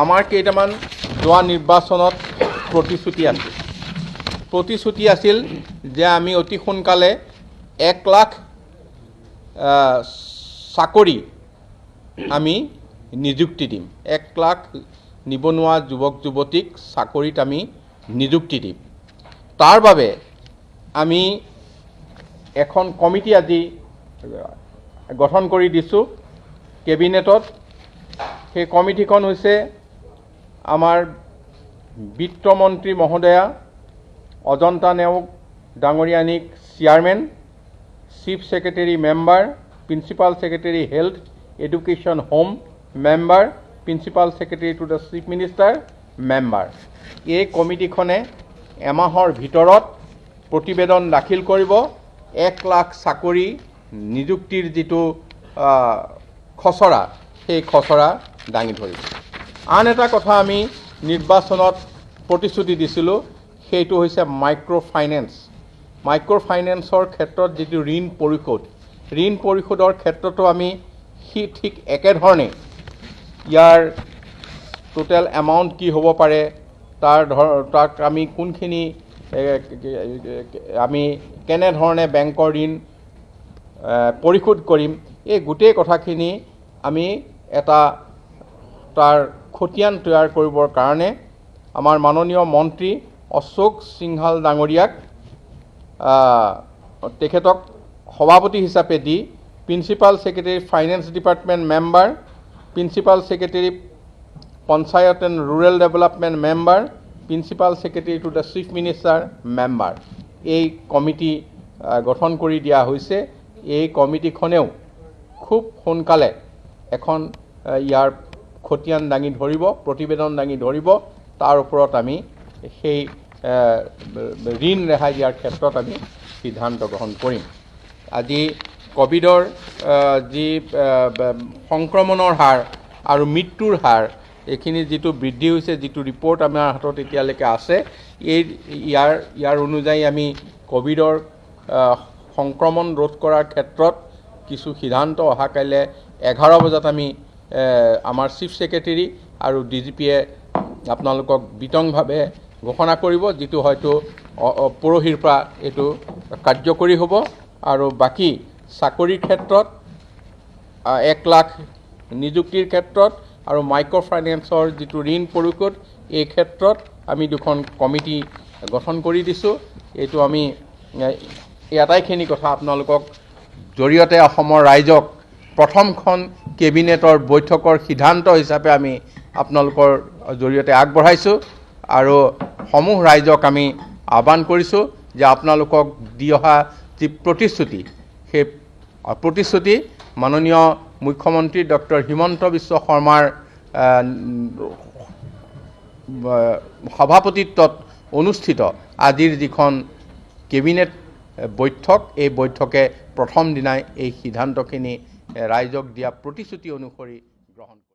আমাৰ কেইটামান যোৱা নিৰ্বাচনত প্ৰতিশ্ৰুতি আছিল যে আমি অতি সোনকালে 1 লাখ চাকৰি আমি নিযুক্তি দিম। 1 লাখ নিবনুৱা যুৱক যুৱতীক চাকৰিত আমি নিযুক্তি দিম। তাৰ বাবে আমি এখন কমিটি আজি গঠন কৰি দিছোঁ কেবিনেটত। সেই কমিটিখন হৈছে আমাৰ বিত্তমন্ত্ৰী মহোদয়া অজন্তা নেওগ ডাঙৰীয়ানীক chairman, chief secretary member, principal secretary health education home member, principal secretary to the chief minister member. এই কমিটিখনে এমাহৰ ভিতৰত প্ৰতিবেদন দাখিল কৰিব। 1 লাখ চাকৰি নিযুক্তিৰ যিটো খচৰা, সেই খচৰা দাঙি ধৰিব। আন এটা কথা আমি নিৰ্বাচনত প্ৰতিশ্ৰুতি দিছিলোঁ, সেইটো হৈছে মাইক্ৰ' ফাইনেন্স। মাইক্ৰ' ফাইনেন্সৰ ক্ষেত্ৰত যিটো ঋণ পৰিশোধৰ ক্ষেত্ৰতো আমি ঠিক একেধৰণে ইয়াৰ টোটেল এমাউণ্ট কি হ'ব পাৰে, তাক আমি কোনখিনি আমি কেনেধৰণে বেংকৰ ঋণ পৰিশোধ কৰিম, এই গোটেই কথাখিনি আমি এটা তাৰ খতিয়ান তৈয়াৰ কৰিবৰ কাৰণে আমাৰ মাননীয় মন্ত্ৰী অশোক সিংহাল ডাঙৰীয়াক তেখেতক সভাপতি হিচাপে দি principal secretary finance department member, principal secretary panchayat and rural development member, principal secretary to the chief minister member, এই কমিটি গঠন কৰি দিয়া হৈছে। এই কমিটিখনেও খুব সোনকালে এখন ইয়াৰ খতিয়ান দাঙি ধৰিব, প্ৰতিবেদন দাঙি ধৰিব। তাৰ ওপৰত আমি সেই ঋণ ৰেহাই দিয়াৰ ক্ষেত্ৰত আমি সিদ্ধান্ত গ্ৰহণ কৰিম। আজি ক'ভিডৰ যি সংক্ৰমণৰ হাৰ আৰু মৃত্যুৰ হাৰ, এইখিনি যিটো বৃদ্ধি হৈছে, যিটো ৰিপৰ্ট আমাৰ হাতত এতিয়ালৈকে আছে, ইয়াৰ অনুযায়ী আমি ক'ভিডৰ সংক্ৰমণ ৰোধ কৰাৰ ক্ষেত্ৰত কিছু সিদ্ধান্ত অহাকাইলৈ 11 বজাত আমি আমাৰ চিফ সেক্ৰেটাৰী আৰু DGPয়ে আপোনালোকক বিতংভাৱে ঘোষণা কৰিব, যিটো হয়তো পৰহিৰ পৰা এইটো কাৰ্যকৰী হ'ব। আৰু বাকী চাকৰিৰ ক্ষেত্ৰত 1 লাখ নিযুক্তিৰ ক্ষেত্ৰত আৰু মাইক্ৰ' ফাইনেন্সৰ যিটো ঋণ পৰিশোধ, এই ক্ষেত্ৰত আমি দুখন কমিটি গঠন কৰি দিছোঁ। এইটো আমি এই আটাইখিনি কথা আপোনালোকক জৰিয়তে অসমৰ ৰাইজক প্ৰথমখন কেবিনেটৰ বৈঠকৰ সিদ্ধান্ত হিচাপে আমি আপোনালোকৰ জৰিয়তে আগবঢ়াইছোঁ আৰু সমূহ ৰাইজক আমি আহ্বান কৰিছোঁ যে আপোনালোকক দি অহা যি প্ৰতিশ্ৰুতি, সেই প্ৰতিশ্ৰুতি মাননীয় মুখ্যমন্ত্ৰী ডক্টৰ হিমন্ত বিশ্ব শৰ্মাৰ সভাপতিত্বত অনুষ্ঠিত আজিৰ যিখন কেবিনেট বৈঠক, এই বৈঠকে প্ৰথম দিনাই এই সিদ্ধান্তখিনি ৰাইজক দিয়া প্ৰতিশ্ৰুতি অনুসৰি গ্ৰহণ কৰে।